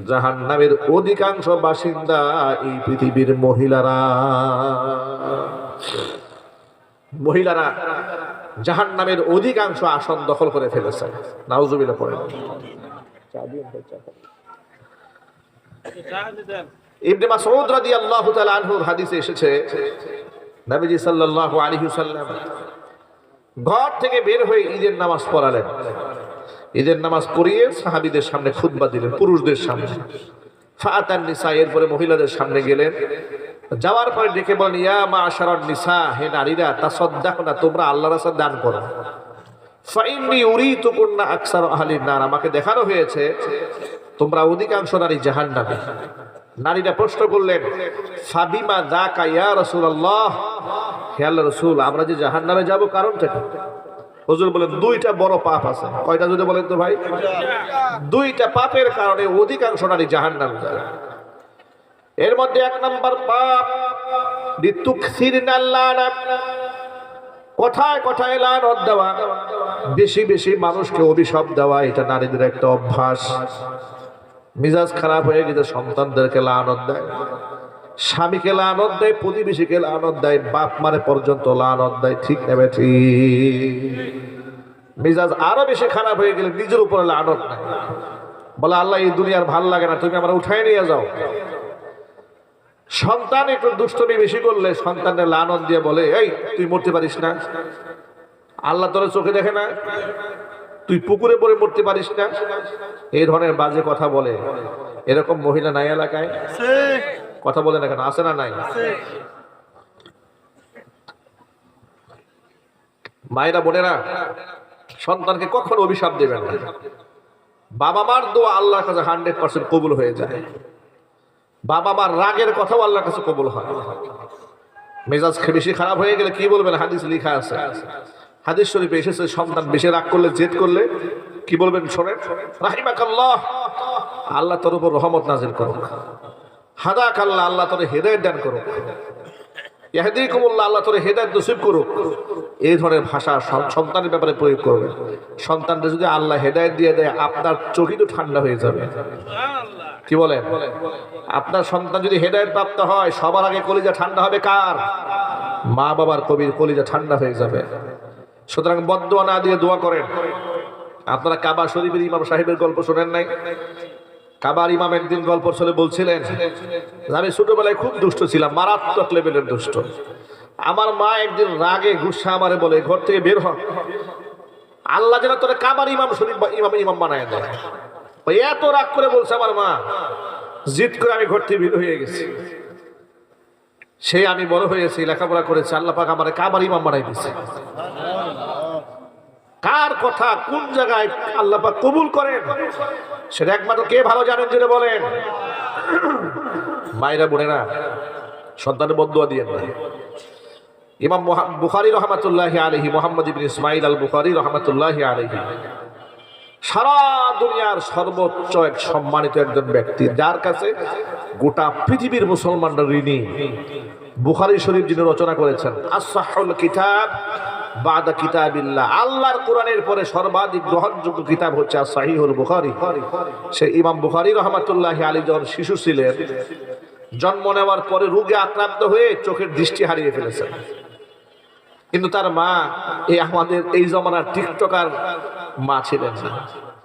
জাহান্নামের অধিকাংশ বাসিন্দা এই পৃথিবীর মহিলারা জাহান্নামের অধিকাংশ আসন দখল করে ফেলেছে। নাউজুবিল্লাহ পড়েন। ইবনে মাসউদ রাদিয়াল্লাহু তাআলা আনহুর হাদিসে এসেছে, নবীজি সাল্লাল্লাহু আলাইহি ওয়াসাল্লাম ঘর থেকে বের হয়ে ঈদের নামাজ পড়ালেন। ঈদের নামাজ পড়িয়ে সাহাবীদের সামনে খুতবা দিলেন, পুরুষদের সামনে। ফাতান নিসা, এরপরে মহিলাদের সামনে গেলেন। যাওয়ার পরে ডেকে বলেন, ইয়া মা'শারান নিসা, হে নারীরা, তাসাদদাকনা, তোমরা আল্লাহর রাস্তায় দান করো। ফাইন্নী উরিতুকুন্না আকসার আহলিন নার, আমাকে দেখানো হয়েছে তোমরা অধিকাংশ নারী জাহান্নামী। নারীরা প্রশ্ন করলেন, ফাবিমা যাকা ইয়া রাসূলুল্লাহ, হে আল্লাহর রাসূল, আমরা যে জাহান্নামে যাব কারণটা কি? হুজুর বলেন, দুইটা বড় পাপ আছে। কয়টা যদি বলেন তো ভাই? দুইটা পাপের কারণে অধিকাংশ নারী জাহান্নামে যায়। এর মধ্যে এক নাম্বার পাপ, লিতুকসিরনাল লানা, কথায় কথায় লানত দেওয়া, বেশি বেশি মানুষকে অভিশাপ দেওয়া। এটা নারীদের একটা অভ্যাস। মিজাজ খারাপ হয়ে গেছে, সন্তানদেরকে লানত দেয়, স্বামীকে লানত দেয়, প্রতিবেশীকে লানত দেয়, বাপ মারে পর্যন্ত লানত দেয়। ঠিক নেবে ঠিক। মিজাজ আরো বেশি খারাপ হয়ে গেলে নিজের উপরে লানত দেয়, বলে আল্লাহ এই দুনিয়ার ভাল লাগে না, তুমি আমরা উঠাই নিয়ে যাও। সন্তান একটু দুষ্টমি বেশি করলে সন্তানের লানত দিয়ে বলে, এই তুই মরতে পারিস না, আল্লাহ তোর চোখে দেখে না, তুই পুকুরে পড়ে মরতে পারিস না, এই ধরনের বাজে কথা বলে। এরকম মহিলা নাই এলাকায়? কথা বলে না কেন? আছে না নাই? মায়েরা বোনেরা, সন্তানকে কখনো অভিশাপ দেবেন না। বাবা মার দোয়া আল্লাহর কাছে 100% কবুল হয়ে যায়। বাবা মার রাগের কথাও আল্লাহর কাছে কবুল হয়। মেজাজ বেশি খারাপ হয়ে গেলে কি বলবেন? হাদিস লেখা আছে, হাদিস শরীফে এসেছে, সন্তান বেশি রাগ করলে, জেদ করলে কি বলবেন শোনেন, রাহিমাকাল্লাহ, আল্লাহ তোর উপর রহমত নাজিল করুক। হাদাকাল্লাহ, আল্লাহ তোর হেদায়েত দান করুক। ইয়াহদিকুমুল্লাহ, আল্লাহ তোর হেদায়েত নসিব করুক। এই ধরনের ভাষা সন্তানের ব্যাপারে প্রয়োগ করবেন। সন্তানকে যদি আল্লাহ হেদায়েত দিয়ে দেয়, আপনার চোখই তো ঠান্ডা হয়ে যাবে। কি বলেন? আপনার সন্তান যদি হেদায়েত প্রাপ্ত হয়, সবার আগে কলিজা ঠান্ডা হবে কার? মা বাবার। কলিজা ঠান্ডা হয়ে যাবে। সুতরাং বদদোয়া না দিয়ে দোয়া করেন। আপনারা কাবা শরীফের ইমাম সাহেবের গল্প শোনেন নাই? কাবার ইমাম একদিন গল্প চলে বলছিলেন, আমি ছোটবেলায় খুব দুষ্ট ছিলাম, মারাত্মক লেভেলের দুষ্ট। আমার মা একদিন রাগে গুসা আমারে বলে, ঘর থেকে বের হ, আল্লাহ যেন তোরা কাবার ইমাম শরীফ ইমাম বানায় দেয়। এত রাগ করে বলছে আমার মা, জিদ করে আমি ঘর থেকে বের হয়ে গেছি। সে আমি বড় হয়েছি, লেখাপড়া করেছি, আল্লাহ পাক আমার কাবার ইমাম বানাই দিয়েছে। কার কথা কোন জায়গায় আল্লাহ পাক কবুল করেন সেটা একমাত্র কে ভালো জানেন, যেটা বলেন। মায়েরা বোনেরা, সন্তানের বদদুয়া দিয়েন না। ইমাম বুখারী রহমাতুল্লাহি আলাইহি, মুহাম্মদ ইবনে ইসমাঈল আল বুখারী রহমাতুল্লাহি আলাইহি, সারা দুনিয়ার সর্বোচ্চ এক সম্মানিত একজন ব্যক্তি, যার কাছে গোটা পৃথিবীর মুসলমানরা ঋণী। বুখারী শরীফ যিনি রচনা করেছেন, আস-সাহহুল কিতাব বাদা কিতাবিল্লাহ, আল্লাহর কোরআনের পরে সর্বাধিক গ্রহণযোগ্য কিতাব হচ্ছে আস-সাহিহুল বুখারী। সেই ইমাম বুখারী রাহমাতুল্লাহি আলাইহি যখন শিশু ছিলেন, জন্ম নেওয়ার পরে রোগে আক্রান্ত হয়ে চোখের দৃষ্টি হারিয়ে ফেলেছেন। কিন্তু তার মা আমাদের এই জমানার টিকটকার মা ছিলেন না।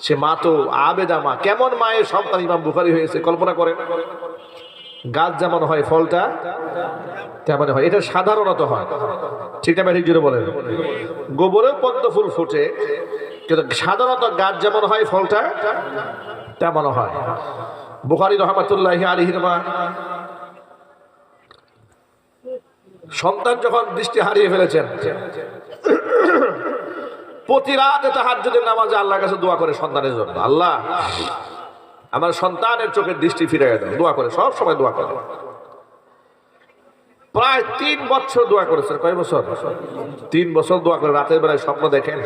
সে মা তো আবেদা মা। কেমন মায়ের সন্তান ইমাম বুখারী হয়েছে কল্পনা করেন। গাছ যেমন হয় ফলটা তেমন হয়, এটা সাধারণত হয়। ঠিক না? ঠিক জুড়ে বলেন। গোবরেও পদ্ম ফুল ফোটে, কিন্তু সাধারণত গাছ যেমন হয় ফলটা তেমন হয়। বুখারী রহমাতুল্লাহি আলাইহির মা সন্তান যখন দৃষ্টি হারিয়ে ফেলেছেন, প্রতি রাতে তাহাজ্জুদের নামাজে আল্লাহর কাছে দোয়া করে সন্তানের জন্য, আল্লাহ আমার সন্তানের চোখের দৃষ্টি ফিরিয়ে দাও, দোয়া করে, সব সময় দোয়া করে। প্রায় 3 বছর দোয়া করেছেন। কয় বছর? 3 বছর দোয়া করে। রাতের বেলায় স্বপ্ন দেখেন,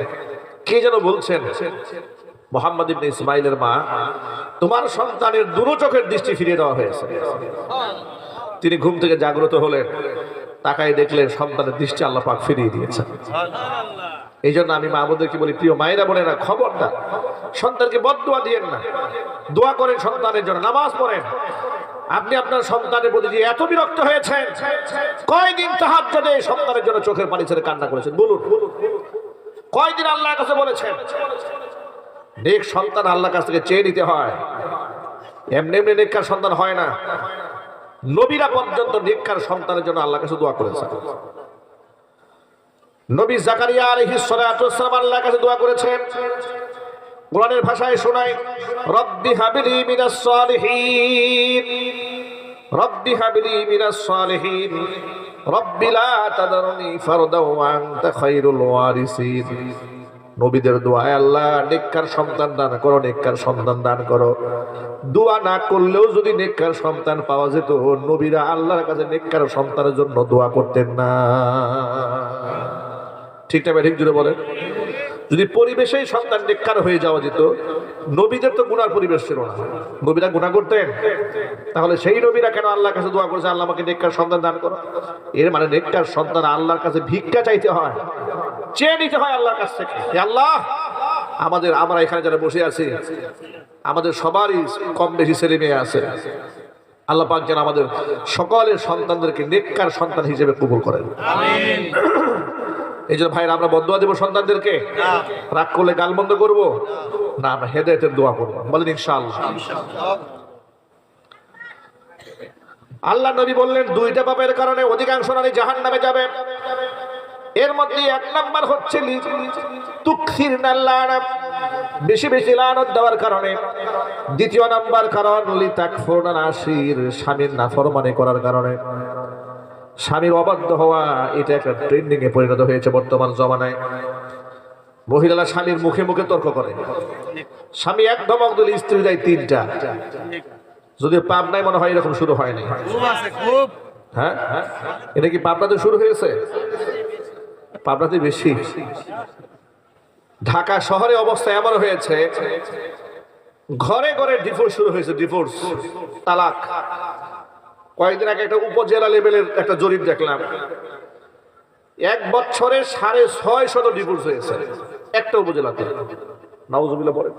কে যেন বলছেন, মুহাম্মদ ইবনে ইসমাঈলের মা, তোমার সন্তানের দুটো চোখের দৃষ্টি ফিরিয়ে দেওয়া হয়েছে। তিনি ঘুম থেকে জাগ্রত হলেন, তাকায় দেখলেন সন্তানের দৃষ্টি আল্লাহ পাক ফিরিয়ে দিয়েছেন। এই জন্য আমি মা বোনদেরকে বলি, প্রিয় মায়েরা বোনেরা, খবরদার সন্তানকে বদদুয়া দিয়েন না। দোয়া করেন সন্তানের জন্য, নামাজ পড়েন। আপনি আপনার সন্তানের প্রতি যে এত বিরক্ত হয়েছেন, কয়দিন তাহাজ্জুদে সন্তানের জন্য চোখের পানি ছেড়ে কান্না করেছেন বলুন? কয়দিন আল্লাহর কাছে বলেছেন? নেক সন্তান আল্লাহর কাছ থেকে চেয়ে নিতে হয়। এমনি এমনি নেককার সন্তান হয় না। নবীরা পর্যন্ত নেককার সন্তানের জন্য আল্লাহর কাছে দোয়া করেছেন। নবী জাকারিয়া আলাইহিস সালাতু ওয়াস সালাম আল্লাহর কাছে দোয়া করেছেন। কোরআনের ভাষায় শোনায়, রব্বি হাবলি মিনাস সালিহিন, রব্বি হাবলি মিনাস সালিহিন, রব্বি লা তাদারনি ফারদা ওয়া আনতা খায়রুল ওয়ারিসিন। নবীদের দোয়া, আল্লাহ নেককার সন্তান দান করো, নেককার সন্তান দান করো। দোয়া না করলেও যদি নেককার সন্তান পাওয়া যেত, নবীরা আল্লাহর কাছে নেককার সন্তানের জন্য দোয়া করতেন না। ঠিক না? ঠিক জুড়ে বলেন। যদি পরিবেশেই সন্তান নেককার হয়ে যাওয়া যেত, নবীদের তো গুনার পরিবেশ ছিল না, নবীরা গুনাহ করতেন, তাহলে সেই নবীরা কেন আল্লাহর কাছে দোয়া করেছে, আল্লাহ আমাকে নেককার সন্তান দান করো? এর মানে নেককার সন্তান আল্লাহর কাছে ভিক্ষা চাইতে হয়, চেয়ে নিতে হয় আল্লাহর কাছ থেকে। আল্লাহ, আমরা এখানে যারা বসে আছি, আমাদের সবারই কম বেশি ছেলে মেয়ে আছে। আল্লাহ পাক যেন আমাদের সকলের সন্তানদেরকে নেককার সন্তান হিসেবে কবুল করেন, আমিন। এই জন্য ভাইরা, আমরা বদদুয়া দেব সন্তানদেরকে? রাগ করলে গাল বন্ধ করবো না, আমরা হেদায়েতের দোয়া করবো, বলেন ইনশাআল্লাহ। আল্লাহ নবী বললেন, দুইটা পাপের কারণে অধিকাংশ নারী জাহান্নামে যাবে। এর মধ্যে এক নাম্বার হচ্ছে তুকসিরনাল লানা, বেশি বেশি লানত দেওয়ার কারণে। দ্বিতীয় নাম্বার কারণ লিতাকফুরনাল আশির, স্বামীর নাফরমানি করার কারণে। স্বামীর অবাধ্য হওয়া, এটা একটা ট্রেন্ডিং এ পরিণত হয়েছে বর্তমান জমানায়। মহিলারা স্বামীর মুখে মুখে তর্ক করে। স্বামী এক ধমক দিলে স্ত্রী দেয় তিনটা। যদি পাবনায় মনে হয় এরকম শুরু হয়নি? হ্যাঁ, এটা কি পাবনাতে শুরু হয়েছে? পাবনাতে বেশি। ঢাকা শহরে অবস্থা এমন হয়েছে, ঘরে ঘরে ডিভোর্স শুরু হয়েছে, ডিভোর্স, তালাক। কয়েকদিন আগে একটা উপজেলা লেভেলের একটা জরিপ দেখলাম, 1 বছরে 650 ডিভোর্স হয়েছে একটা উপজেলাতে। নাউজুবিল্লাহ বলেন।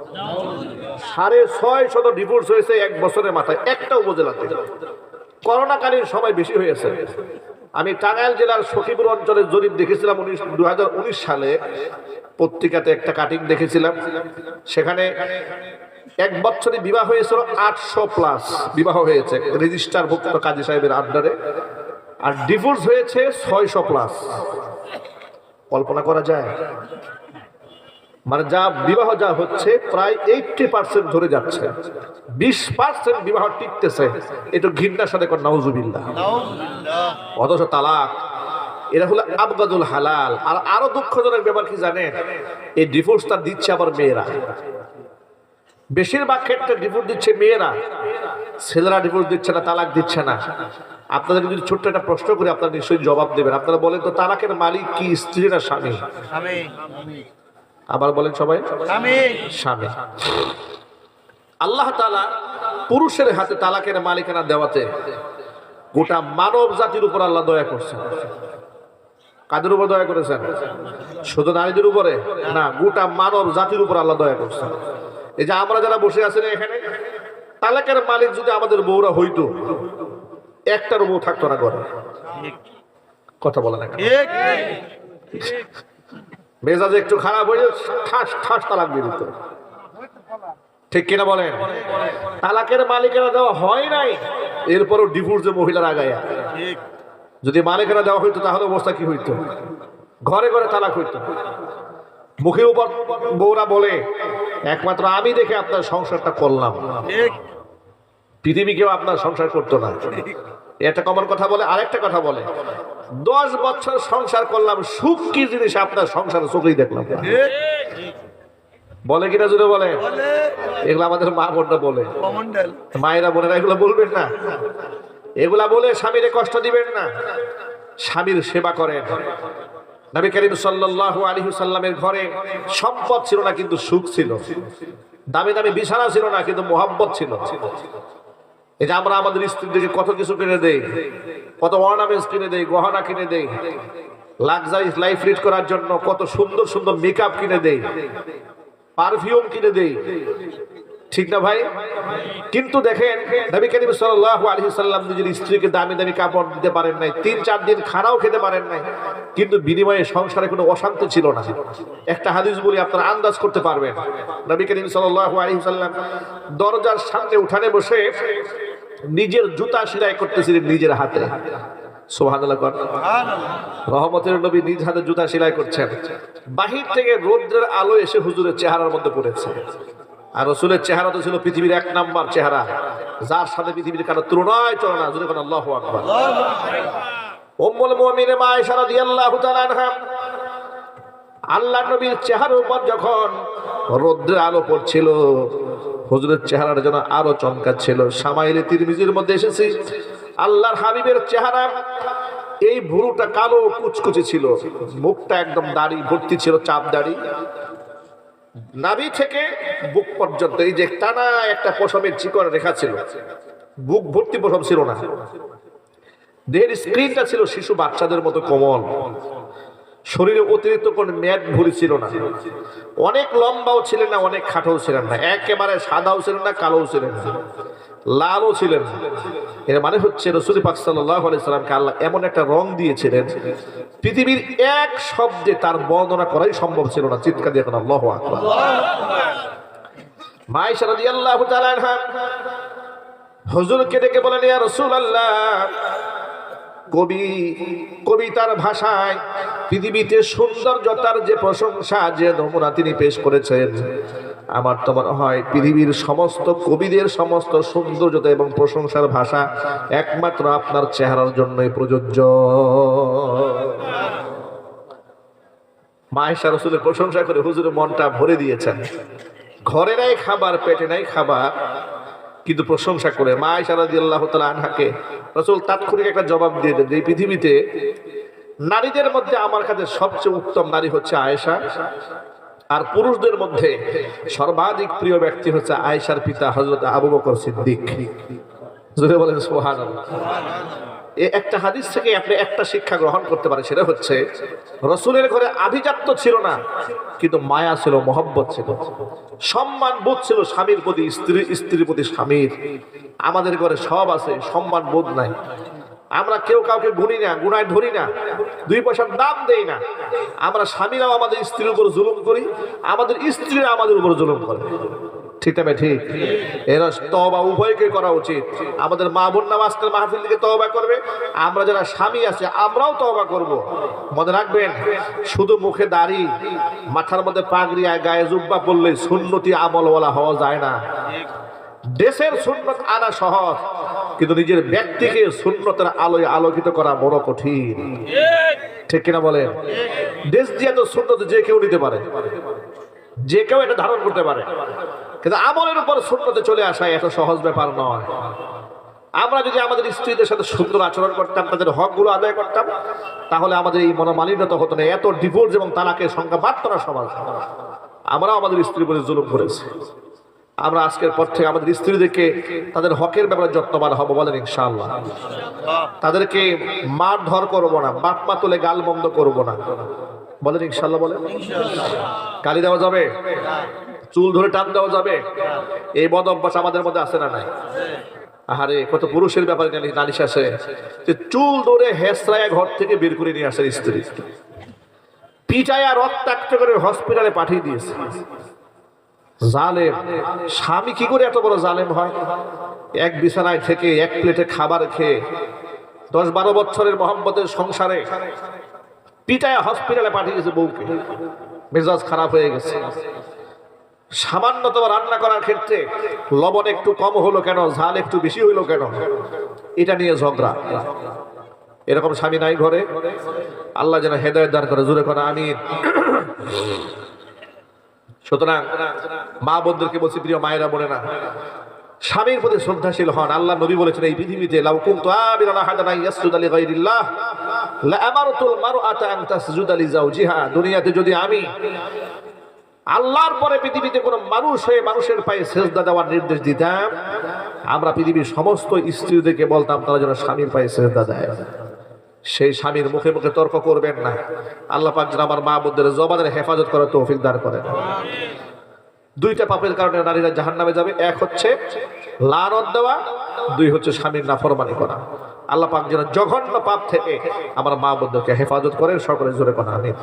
650 ডিভোর্স হয়েছে 1 বছরের মাথায় একটা উপজেলাতে। করোনাকালীন সময় বেশি হয়েছে। আমি টাঙ্গাইল জেলার সখীপুর অঞ্চলের জরিপ দেখেছিলাম 2019 সালে, পত্রিকাতে একটা কাটিং দেখেছিলাম। সেখানে 1 বছরে বিবাহ হয়েছিল 800+ বিবাহ হয়েছে রেজিস্টারভুক্ত কাজী সাহেবের আন্ডারে, আর ডিভোর্স হয়েছে 600+। কল্পনা করা যায়? মানে যা বিবাহ যা হচ্ছে, প্রায় 80% ধরে যাচ্ছে, 20% বিবাহ টিকতেছে। এটা ঘৃণার সাথে কর নাউজুবিল্লাহ। অথচ তালাক, এরা হলো আবগাদুল হালাল। আর আরো দুঃখজনক ব্যাপার কি জানেন? এই ডিভোর্সটা দিচ্ছে আবার মেয়েরা। বেশিরভাগ ক্ষেত্রে ডিভোর্স দিচ্ছে মেয়েরা, ছেলেরা ডিভোর্স দিচ্ছে না, তালাক দিচ্ছে না। আপনাদেরকে যদি ছোট্ট একটা প্রশ্ন করি, আপনারা নিশ্চয়ই জবাব দেবেন। আপনারা বলেন তো, তালাকের মালিক কি স্ত্রী না স্বামী? আবার বলেন সবাই, স্বামী। আল্লাহ তাআলা পুরুষের হাতে তালাকের মালিকানা দেওয়াতে গোটা মানব জাতির উপর আল্লাহ দয়া করছেন। কাদের উপর দয়া করেছেন? শুধু নারীদের উপরে না, গোটা মানব জাতির উপর আল্লাহ দয়া করছেন। এই যে আমরা যারা বসে আছেন এখানে, তালাকের মালিক যদি আমাদের বউরা হইতো, একটার বউ থাকতো না ঘরে। কথা বলে না, মেজাজ একটু খারাপ হয়ে ঠাস ঠাস তালাক দিয়ে দিত। ঠিক কিনা বলেন? তালাকের মালিকেরা দেওয়া হয় নাই, এরপরও ডিভোর্সে মহিলারা আগায়া। যদি মালিকেরা দেওয়া হইতো, তাহলে অবস্থা কি হইতো? ঘরে ঘরে তালাক হইতো। মুখের উপর বউরা বলে, একমাত্র আমি দেখে আপনার সংসারটা করলাম, পৃথিবী কেউ আপনার সংসার করতো না। একটা কমন কথা বলে। আরেকটা কথা বলে, 10 বছর সংসার করলাম, সুখ কি জিনিস আপনার সংসার চোখেই দেখলাম। বলে কিনা যদি বলে? এগুলো আমাদের মা বোনরা বলে, মায়েরা বোনেরা এগুলো বলবেন না। এগুলা বলে স্বামীরে কষ্ট দিবেন না, স্বামীর সেবা করেন। নবী করিম সাল্লাল্লাহু আলাইহি ওয়াসাল্লামের ঘরে সম্পদ ছিল না, কিন্তু সুখ ছিল। দামি দামি বিছানা ছিল না, কিন্তু মোহাব্বত ছিল। এই যে আমরা আমাদের স্ত্রীদেরকে কত কিছু কিনে দেই, কত অর্নামেন্টস কিনে দেই, গহনা কিনে দেই, লাক্সারি লাইফ লিড করার জন্য কত সুন্দর সুন্দর মেকআপ কিনে দেই, পারফিউম কিনে দেই, ঠিক না ভাই? কিন্তু দেখেন নবী করিম সাল্লাল্লাহু আলাইহি সাল্লাম নিজের স্ত্রীকে দামি দামি কাপড় দিতে পারেন নাই, 3-4 দিন খানাও খেতে পারেন নাই, কিন্তু বিনিময়ে সংসারে কোনো অশান্তি ছিল না। একটা হাদিস বলি, আপনারা আন্দাজ করতে পারবেন। নবী করিম সাল্লাল্লাহু আলাইহি সাল্লাম দরজার সামনে উঠানে বসে নিজের জুতা সেলাই করতেছিলেন নিজের হাতে। সুবহানাল্লাহ। রহমতের নবী নিজ হাতে জুতা সেলাই করছেন। বাহির থেকে রৌদ্রের আলো এসে হুজুরের চেহারার মধ্যে পড়েছে। আর রাসূলের চেহারা তো ছিল পৃথিবীর 1 নাম্বার চেহারা, যার সাথে পৃথিবীর কারো তুলনায় চলে না। জোরে বলেন আল্লাহু আকবার। উম্মুল মুমিনিন মা আয়েশা রাদিয়াল্লাহু তাআলা আনহা, আল্লাহর নবীর চেহারার উপর যখন রৌদ্রের আলো পড়ছিল, হুজুরের চেহারাটা যেন আরো চমকাচ্ছিল। শামাইলে তিরমিজির মধ্যে এসেছে, আল্লাহর হাবিবের চেহারা এই ভুরুটা কালো কুচকুচে ছিল, মুখটা একদম দাড়ি ভর্তি ছিল, চাপ দাড়ি, নাভি থেকে বুক পর্যন্ত এই যে টানা একটা পশমের চিকন রেখা ছিল, বুক ভর্তি পশম ছিল না। দেহের স্ক্রিনটা ছিল শিশু বাচ্চাদের মতো কোমল, শরীরে অতিরিক্ত কোন ম্যাট ভুঁড়ি ছিল না, অনেক লম্বাও ছিলেন না, অনেক খাটোও ছিলেন না, একেবারে সাদাও ছিলেন না, কালোও ছিলেন না, লালও ছিলেন না। এর মানে হচ্ছে রাসূল পাক সাল্লাল্লাহু আলাইহি সাল্লামকে আল্লাহ এমন একটা রং দিয়েছিলেন, পৃথিবীর এক শব্দে তার বর্ণনা করাই সম্ভব ছিল না। চিৎকার দিয়ে এখন আল্লাহু আকবার। মা আয়েশা রাদিয়াল্লাহু তাআলা আনহা হুজুরকে ডেকে বলেন, ইয়া রাসূলুল্লাহ, কবিতার ভাষায় পৃথিবীতে সৌন্দর্যতার যে প্রশংসা, যে নমুনা তিনি পেশ করেছেন, আমার তো মনে হয় পৃথিবীর সমস্ত কবিদের সমস্ত সৌন্দর্যতা এবং প্রশংসার ভাষা একমাত্র আপনার চেহারার জন্যই প্রযোজ্য। মা আয়েশা রাসূলের প্রশংসা করে হুজুরের মনটা ভরে দিয়েছেন। ঘরে নাই খাবার, পেটে নাই খাবার, কিন্তু প্রশংসা করে মা আয়েশা রাদিয়াল্লাহু তাআলা আনহাকে রাসূল তাৎক্ষণিক একটা জবাব দিয়ে দেন, এই পৃথিবীতে নারীদের মধ্যে আমার কাছে সবচেয়ে উত্তম নারী হচ্ছে আয়েশা, আর পুরুষদের মধ্যে সর্বাধিক প্রিয় ব্যক্তি হচ্ছে আয়েশার পিতা হযরত আবু বকর সিদ্দিক। জোরে বলেন সুবহানাল্লাহ। এই একটা হাদিস থেকে আপনি একটা শিক্ষা গ্রহণ করতে পারেন, সেটা হচ্ছে রাসূলের ঘরে আভিজাত্য ছিল না, কিন্তু মায়া ছিল, মহব্বত ছিল, সম্মান বোধ ছিল স্বামীর প্রতি, স্ত্রীর প্রতি স্বামীর। আমাদের ঘরে সব আছে, সম্মান বোধ নাই। আমরা কেউ কাউকে গুনি না, গুনায় ধরি না, 2 পয়সার দাম দেই না। আমরা স্বামীরাও আমাদের স্ত্রীর উপর জুলুম করি, আমাদের স্ত্রীরা আমাদের উপর জুলুম করে। ঠিক না ঠিক? এরা তওবা উভয়কে করা উচিত। আমাদের মা বোন আজকের মাহফিল থেকে তওবা করবে, আমরা যারা স্বামী আছে আমরাও তওবা করব। মনে রাখবেন, শুধু মুখে দাড়ি, মাথার মধ্যে পাগড়ি আর গায়ে জুব্বা পরলে সুন্নতি আমলওয়ালা হওয়া যায় না। দেশের সুন্নত আনা সহজ, কিন্তু নিজের ব্যক্তিকে সুন্নতের আলোয় আলোকিত করা বড় কঠিন। ঠিক কিনা বলেন? দেশ দিয়ে তো সুন্নত যে কেউ নিতে পারে, যে কেউ এটা ধারণ করতে পারে, কিন্তু আমলের উপর সুন্নতে চলে আসা এত সহজ ব্যাপার নয়। আমরা যদি আমাদের স্ত্রীদের সাথে সুন্দর আচরণ করতাম, তাদের হকগুলো আদায় করতাম, তাহলে আমাদের এই মনোমালিন্যতা হতো না, এত ডিভোর্স এবং তালাকের সংখ্যা বাড়ত না সমাজ। আমরা আমাদের স্ত্রীর উপরে জুলুম করেছি। আমরা আজকের পর থেকে আমাদের স্ত্রীদেরকে তাদের হকের ব্যাপারে যত্নবান হব, বলেন ইনশাআল্লাহ। তাদেরকে মারধর করব না, বাপ মা তুলে গাল বন্ধ করব না, বলেন ইনশাআল্লাহ। বলেন গালি দেওয়া যাবে, চুল ধরে টান দেওয়া যাবে, এই বদ অভ্যাস আমাদের মধ্যে আছে না নাই? আহারে, কত পুরুষের ব্যাপারে নালিশ আসে যে চুল ধরে হেসরায় ঘর থেকে বের করে নিয়ে আসে স্ত্রী, পিটায়া রক্তাক্ত করে হসপিটালে পাঠিয়ে দিয়েছে। জালেম স্বামী কি করে এত বড় জালেম হয়? এক বিছানায় থেকে, এক প্লেটে খাবার খেয়ে, 10-12 বছরের মহব্বতের সংসারে পিটায়া হসপিটালে পাঠিয়েছে বউকে। মেজাজ খারাপ হয়ে গেছে। সামান্যতম রান্না করার ক্ষেত্রে লবণ একটু কম হলো কেন, ঝাল একটু বেশি হইলো কেন, এটা নিয়ে ঝগড়া। এরকম স্বামী নাই ঘরে? আল্লাহ যেন হেদায়েত দান করে, জোরে করে আমিন। সুতরাং মা বোনদেরকে বলছি, প্রিয় মায়েরা বোনেরা, স্বামীর প্রতি শ্রদ্ধাশীল হন। আল্লাহ নবী বলেছেন, এই পৃথিবীতে লাউ কুনতু আমিরান আহাদান ইয়াসজুদা লিগাইরিল্লাহ লা আমারতুল মারআতা আন তাসজুদা লিজাওজিহা। দুনিয়াতে যদি আমি আল্লাহর পরে পৃথিবীতে কোনো মানুষ হয়ে মানুষের পায়ে সেজদা দেওয়ার নির্দেশ দিতাম, আমরা পৃথিবীর সমস্ত স্ত্রীদেরকে বলতাম তারা যেন স্বামীর পায়ে সেজদা দেয়। সেই স্বামীর মুখে মুখে তর্ক করবেন না। আল্লাহ পাক যেন আমার মা বোনদের জবানের হেফাজত করার তৌফিক দান করেন। দুইটা পাপের কারণে নারীরা জাহান্নামে যাবে, এক হচ্ছে লানত দেওয়া, দুই হচ্ছে স্বামীর নাফরমানি করা। আল্লাহ পাক যেন জঘন্য পাপ থেকে আমার মা বোনদেরকে হেফাজত করেন। সকলে জোরে কোন আমিন।